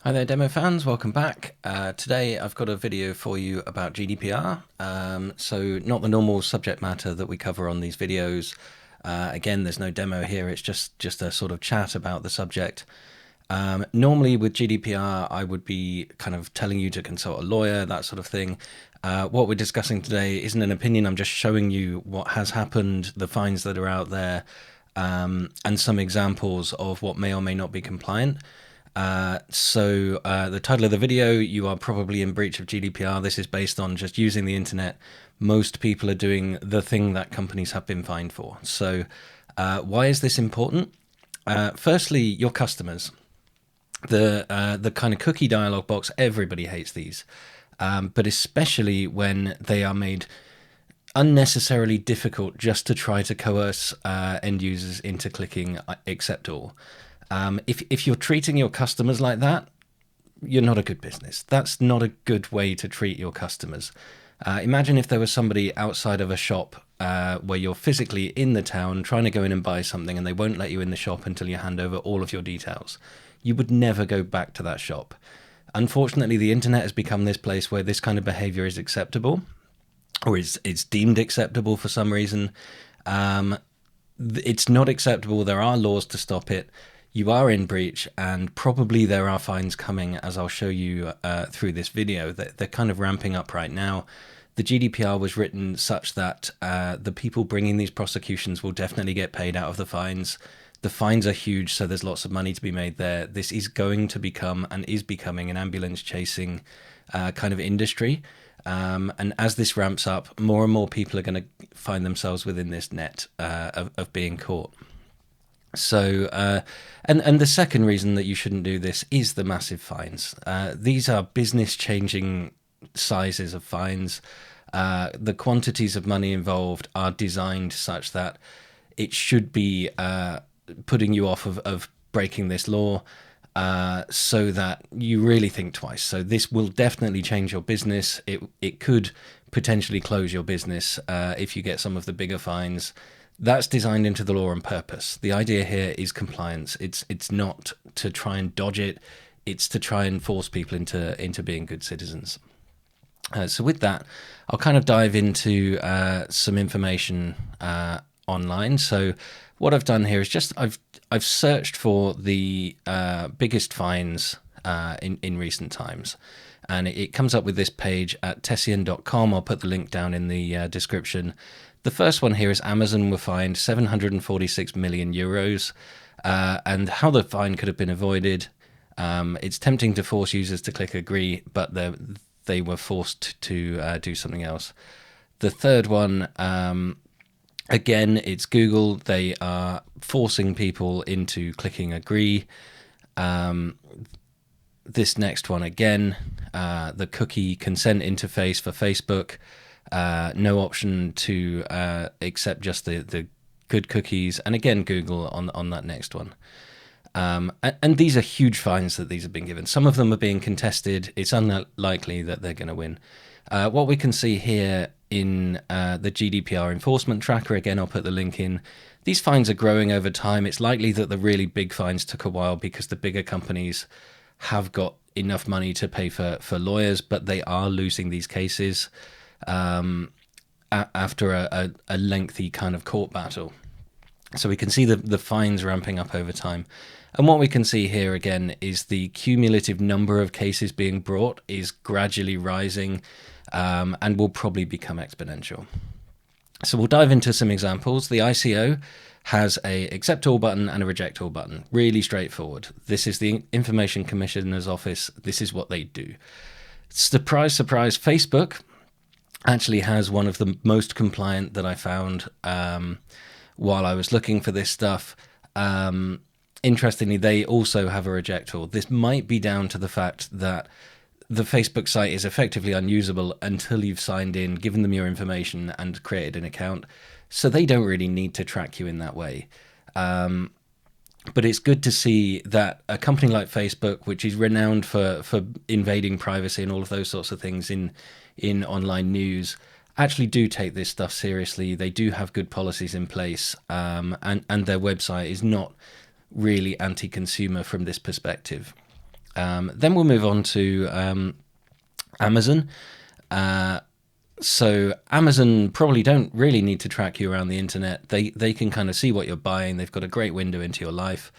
Hi there, demo fans. Welcome back. Today I've got a video for you about GDPR. So not the normal subject matter that we cover on these videos. Again, there's no demo here. It's just a sort of chat about the subject. Normally with GDPR, I would be kind of telling you to consult a lawyer, that sort of thing. What we're discussing today isn't an opinion. I'm just showing you what has happened, the fines that are out there, and some examples of what may or may not be compliant. So the title of the video, you are probably in breach of GDPR. This is based on just using the internet. Most people are doing the thing that companies have been fined for. So why is this important? Firstly, your customers. The kind of cookie dialog box, everybody hates these, but especially when they are made unnecessarily difficult just to try to coerce end users into clicking accept all. If you're treating your customers like that, you're not a good business. That's not a good way to treat your customers. Imagine if there was somebody outside of a shop where you're physically in the town trying to go in and buy something and they won't let you in the shop until you hand over all of your details. You would never go back to that shop. Unfortunately, the internet has become this place where this kind of behavior is acceptable, or it's deemed acceptable for some reason. It's not acceptable. There are laws to stop it. You are in breach, and probably there are fines coming, as I'll show you through this video. They're kind of ramping up right now. The GDPR was written such that the people bringing these prosecutions will definitely get paid out of the fines. The fines are huge, so there's lots of money to be made there. This is going to become and is becoming an ambulance chasing kind of industry. And as this ramps up, more and more people are going to find themselves within this net of being caught. So, and the second reason that you shouldn't do this is the massive fines. These are business-changing sizes of fines. The quantities of money involved are designed such that it should be putting you off of breaking this law, so that you really think twice. So this will definitely change your business. It could potentially close your business if you get some of the bigger fines. That's designed into the law on purpose. The idea here is compliance. It's not to try and dodge it. It's to try and force people into being good citizens. So with that, I'll kind of dive into some information online. So what I've done here is just I've searched for the biggest fines in recent times, and it comes up with this page at Tessian.com. I'll put the link down in the description. The first one here is Amazon were fined 746 million euros, and how the fine could have been avoided. It's tempting to force users to click agree, but they were forced to do something else. The third one, again, it's Google. They are forcing people into clicking agree. This next one, again, the cookie consent interface for Facebook. No option to accept just the good cookies, and again Google on that next one. And these are huge fines that these have been given. Some of them are being contested. It's unlikely that they're going to win. What we can see here in the GDPR enforcement tracker, again I'll put the link in, these fines are growing over time. It's likely that the really big fines took a while because the bigger companies have got enough money to pay for lawyers, but they are losing these cases after a lengthy kind of court battle. So we can see the fines ramping up over time. And what we can see here again is the cumulative number of cases being brought is gradually rising, and will probably become exponential. So we'll dive into some examples. The ICO has a accept all button and a reject all button. Really straightforward. This is the Information Commissioner's Office. This is what they do. Surprise, surprise, Facebook actually has one of the most compliant that I found while I was looking for this stuff. Interestingly, they also have a reject all. This might be down to the fact that the Facebook site is effectively unusable until you've signed in, given them your information, and created an account. So they don't really need to track you in that way. But it's good to see that a company like Facebook, which is renowned for invading privacy and all of those sorts of things in online news, actually do take this stuff seriously. They do have good policies in place, and their website is not really anti-consumer from this perspective. Then we'll move on to Amazon. So Amazon probably don't really need to track you around the internet. They can kind of see what you're buying. They've got a great window into your life.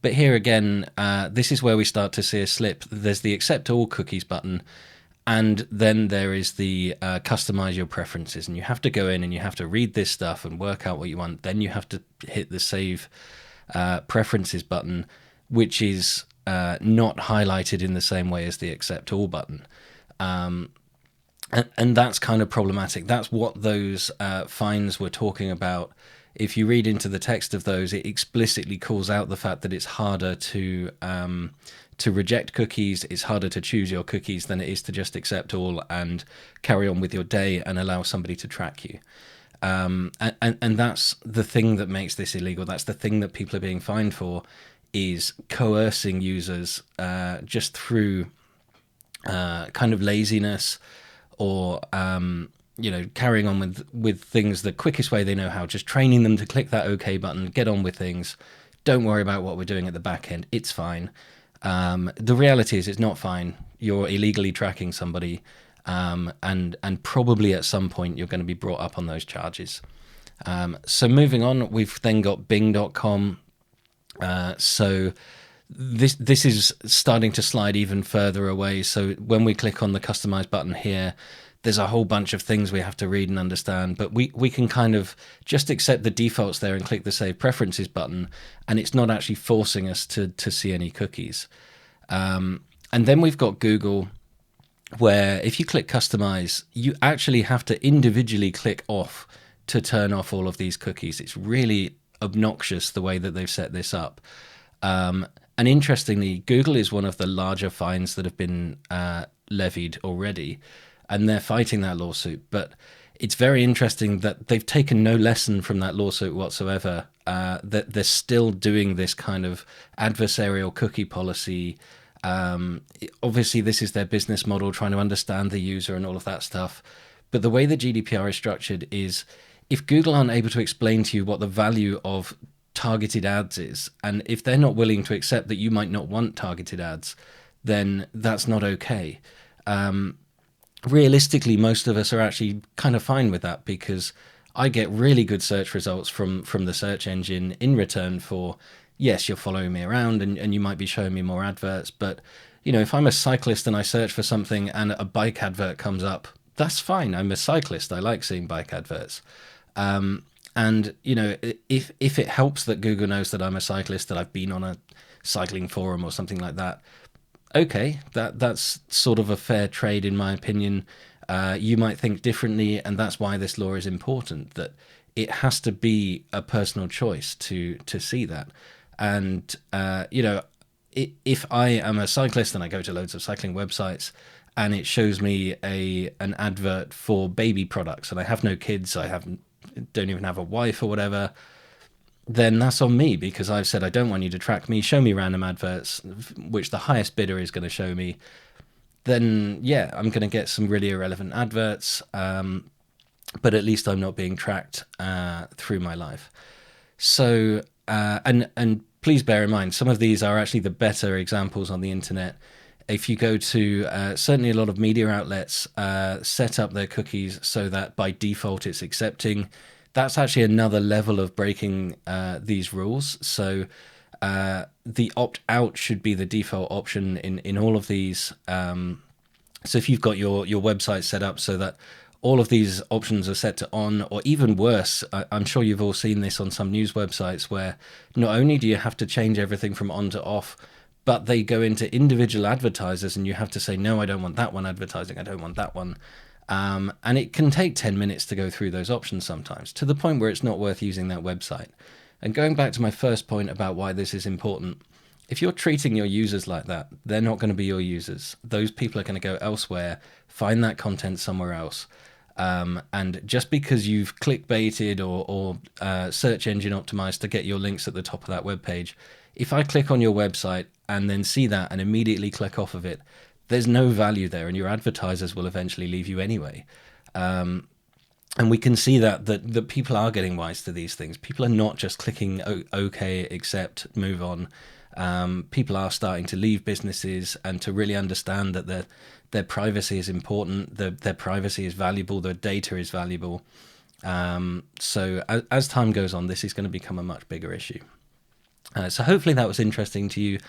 But here again, this is where we start to see a slip. There's the accept all cookies button, and then there is the customize your preferences. And you have to go in and you have to read this stuff and work out what you want. Then you have to hit the save preferences button, which is not highlighted in the same way as the accept all button. And that's kind of problematic. That's what those fines were talking about. If you read into the text of those, it explicitly calls out the fact that it's harder to reject cookies. It's harder to choose your cookies than it is to just accept all and carry on with your day and allow somebody to track you. And that's the thing that makes this illegal. That's the thing that people are being fined for, is coercing users just through kind of laziness, or carrying on with things the quickest way they know how, just training them to click that OK button, get on with things. Don't worry about what we're doing at the back end. It's fine. The reality is it's not fine. You're illegally tracking somebody, and probably at some point you're going to be brought up on those charges. So moving on, we've then got Bing.com. So this is starting to slide even further away. So when we click on the customize button here, there's a whole bunch of things we have to read and understand, but we can kind of just accept the defaults there and click the save preferences button, and it's not actually forcing us to see any cookies. And then we've got Google, where if you click customize, you actually have to individually click off to turn off all of these cookies. It's really obnoxious the way that they've set this up. And interestingly, Google is one of the larger fines that have been levied already, and they're fighting that lawsuit. But it's very interesting that they've taken no lesson from that lawsuit whatsoever, that they're still doing this kind of adversarial cookie policy. Obviously, this is their business model, trying to understand the user and all of that stuff. But the way the GDPR is structured is, if Google aren't able to explain to you what the value of targeted ads is, and if they're not willing to accept that you might not want targeted ads, then that's not okay. Realistically, most of us are actually kind of fine with that, because I get really good search results from the search engine in return for, yes, you're following me around and you might be showing me more adverts, but if I'm a cyclist and I search for something and a bike advert comes up, that's fine. I'm a cyclist. I like seeing bike adverts. And if it helps that Google knows that I'm a cyclist, that I've been on a cycling forum or something like that, okay, that's sort of a fair trade in my opinion. You might think differently, and that's why this law is important, that it has to be a personal choice to see that. And if I am a cyclist and I go to loads of cycling websites and it shows me an advert for baby products, and I have no kids, don't even have a wife or whatever, then that's on me, because I've said I don't want you to track me, show me random adverts, which the highest bidder is going to show me. Then yeah, I'm going to get some really irrelevant adverts, but at least I'm not being tracked through my life. So and please bear in mind, some of these are actually the better examples on the internet. If you go to certainly a lot of media outlets set up their cookies so that by default it's accepting, that's actually another level of breaking these rules. So the opt-out should be the default option in all of these. So if you've got your website set up so that all of these options are set to on, or even worse, I'm sure you've all seen this on some news websites, where not only do you have to change everything from on to off, but they go into individual advertisers and you have to say, no, I don't want that one advertising, I don't want that one. And it can take 10 minutes to go through those options sometimes, to the point where it's not worth using that website. And going back to my first point about why this is important, if you're treating your users like that, they're not going to be your users. Those people are going to go elsewhere, find that content somewhere else. And just because you've clickbaited or search engine optimized to get your links at the top of that web page, if I click on your website and then see that and immediately click off of it, there's no value there, and your advertisers will eventually leave you anyway. And we can see that people are getting wise to these things. People are not just clicking OK, accept, move on. People are starting to leave businesses and to really understand that their privacy is important, their privacy is valuable, their data is valuable. So as time goes on, this is going to become a much bigger issue. So hopefully that was interesting to you.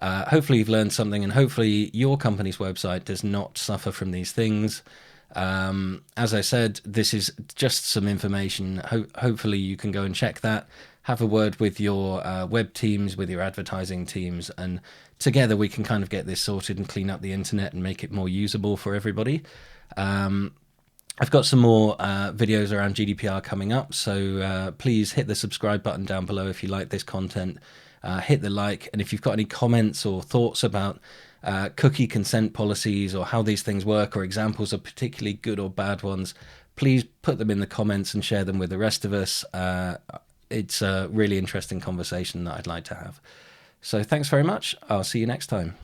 Hopefully you've learned something, and hopefully your company's website does not suffer from these things. As I said, this is just some information. Hopefully you can go and check that, have a word with your web teams, with your advertising teams, and together we can kind of get this sorted and clean up the internet and make it more usable for everybody. I've got some more videos around GDPR coming up, so please hit the subscribe button down below if you like this content. Hit the like, and if you've got any comments or thoughts about cookie consent policies or how these things work, or examples of particularly good or bad ones, please put them in the comments and share them with the rest of us. It's a really interesting conversation that I'd like to have. So thanks very much. I'll see you next time.